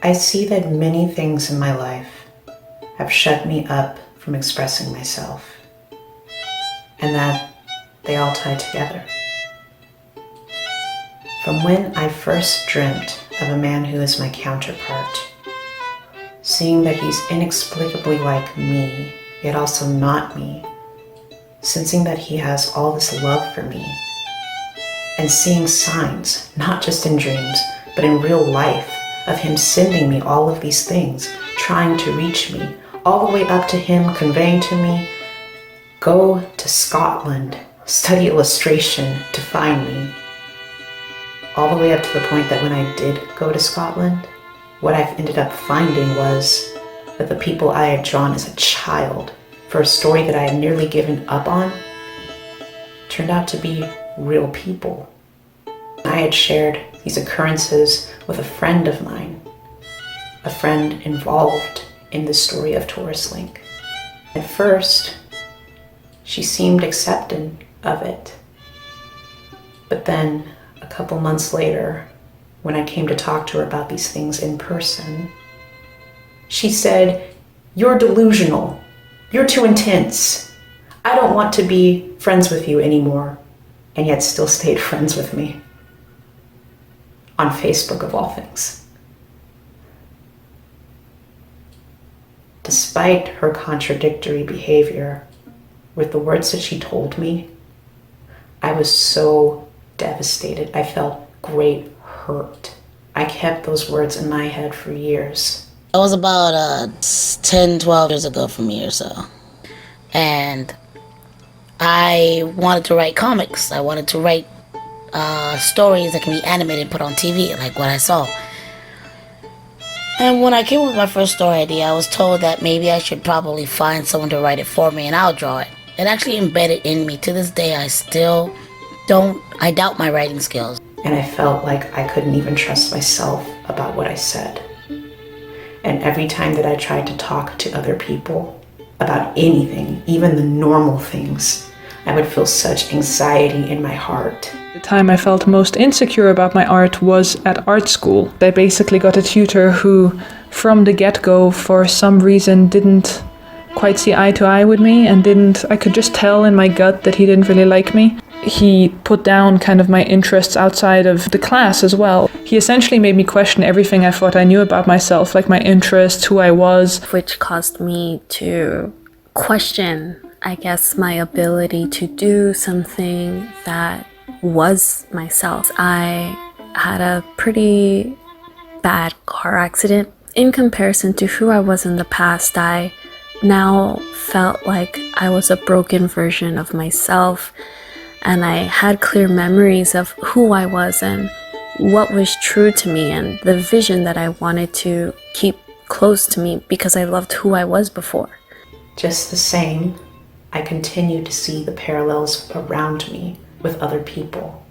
I see that many things in my life have shut me up from expressing myself, and that they all tie together. From when I first dreamt of a man who is my counterpart, seeing that he's inexplicably like me, yet also not me, sensing that he has all this love for me, and seeing signs, not just in dreams, but in real life, of him sending me all of these things, trying to reach me, all the way up to him conveying to me, go to Scotland, study illustration to find me. All the way up to the point that when I did go to Scotland, what I've ended up finding was that the people I had drawn as a child for a story that I had nearly given up on turned out to be real people. I had shared these occurrences with a friend of mine, a friend involved in the story of Torus Link. At first, she seemed accepting of it. But then, a couple months later, when I came to talk to her about these things in person, she said, "You're delusional. You're too intense. I don't want to be friends with you anymore," and yet still stayed friends with me. On Facebook, of all things. Despite her contradictory behavior, with the words that she told me, I was so devastated. I felt great hurt. I kept those words in my head for years. It was about 10, 12 years ago for me or so. And I wanted to write comics. I wanted to write stories that can be animated and put on TV, like what I saw. And when I came up with my first story idea, I was told that maybe I should probably find someone to write it for me and I'll draw it. It actually embedded in me. To this day, I doubt my writing skills. And I felt like I couldn't even trust myself about what I said. And every time that I tried to talk to other people about anything, even the normal things, I would feel such anxiety in my heart. The time I felt most insecure about my art was at art school. I basically got a tutor who, from the get-go, for some reason didn't quite see eye to eye with me and I could just tell in my gut that he didn't really like me. He put down kind of my interests outside of the class as well. He essentially made me question everything I thought I knew about myself, like my interests, who I was. Which caused me to question, I guess, my ability to do something that was myself. I had a pretty bad car accident. In comparison to who I was in the past, I now felt like I was a broken version of myself, and I had clear memories of who I was and what was true to me and the vision that I wanted to keep close to me because I loved who I was before. Just the same, I continued to see the parallels around me with other people.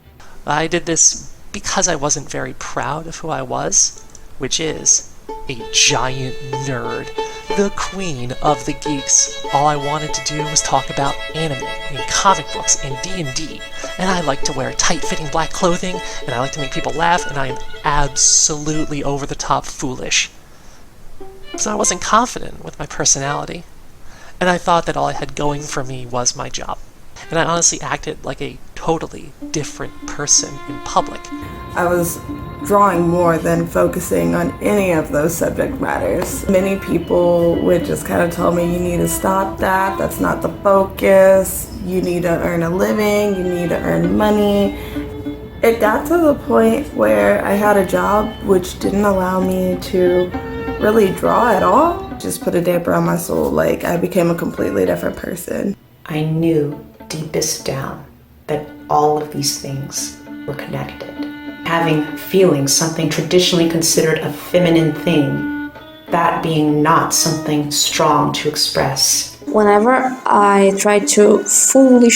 I did this because I wasn't very proud of who I was, which is a giant nerd, the queen of the geeks. All I wanted to do was talk about anime and comic books and D&D, and I like to wear tight-fitting black clothing, and I like to make people laugh, and I am absolutely over-the-top foolish. So I wasn't confident with my personality, and I thought that all I had going for me was my job. And I honestly acted like a totally different person in public. I was drawing more than focusing on any of those subject matters. Many people would just kind of tell me, you need to stop that, that's not the focus, you need to earn a living, you need to earn money. It got to the point where I had a job which didn't allow me to really draw at all. Just put a damper on my soul, like I became a completely different person. I knew deepest down that all of these things were connected. Having feelings, something traditionally considered a feminine thing, that being not something strong to express. Whenever I try to fully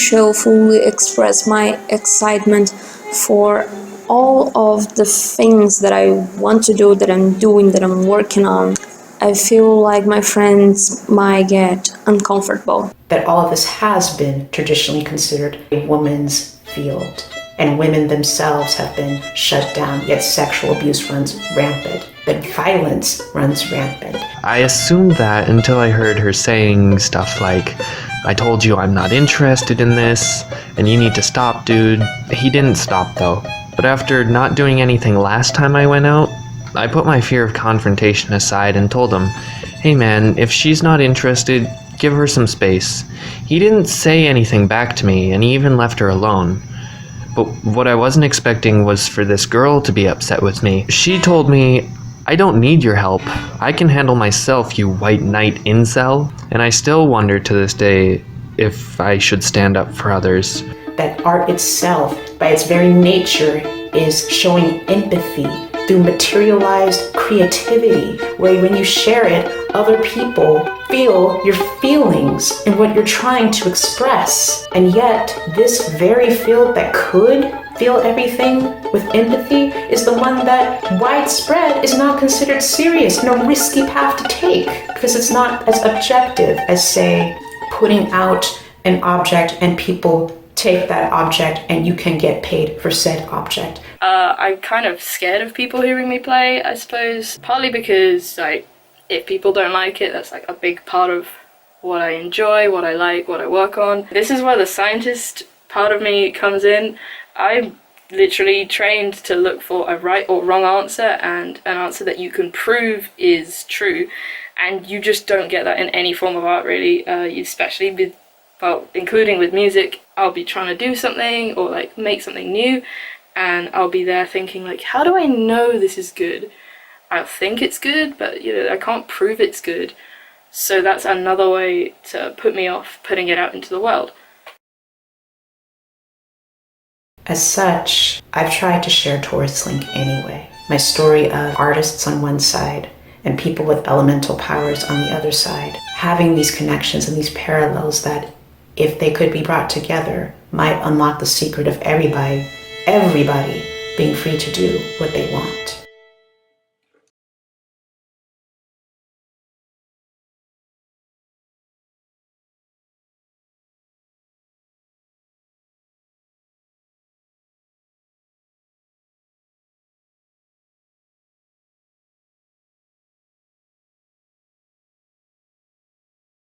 express my excitement for all of the things that I want to do, that I'm doing, that I'm working on, I feel like my friends might get uncomfortable. That all of this has been traditionally considered a woman's field, and women themselves have been shut down, yet sexual abuse runs rampant. but violence runs rampant. I assumed that until I heard her saying stuff like, I told you I'm not interested in this, and you need to stop, dude. He didn't stop though. But after not doing anything last time I went out, I put my fear of confrontation aside and told him, hey man, if she's not interested, give her some space. He didn't say anything back to me, and he even left her alone. But what I wasn't expecting was for this girl to be upset with me. She told me, I don't need your help. I can handle myself, you white knight incel. And I still wonder to this day if I should stand up for others. That art itself, by its very nature, is showing empathy through materialized creativity, where when you share it, other people feel your feelings and what you're trying to express. And yet, this very field that could feel everything with empathy is the one that widespread is not considered serious and a risky path to take, because it's not as objective as, say, putting out an object and people take that object and you can get paid for said object. I'm kind of scared of people hearing me play, I suppose, partly because if people don't like it, that's a big part of what I enjoy, what I like, what I work on. This is where the scientist part of me comes in. I'm literally trained to look for a right or wrong answer, and an answer that you can prove is true, and you just don't get that in any form of art, really, especially with, including with music. I'll be trying to do something or make something new, and I'll be there thinking how do I know this is good? I think it's good, but I can't prove it's good. So that's another way to put me off putting it out into the world. As such, I've tried to share Torus Link anyway. My story of artists on one side and people with elemental powers on the other side, having these connections and these parallels that, if they could be brought together, might unlock the secret of everybody being free to do what they want.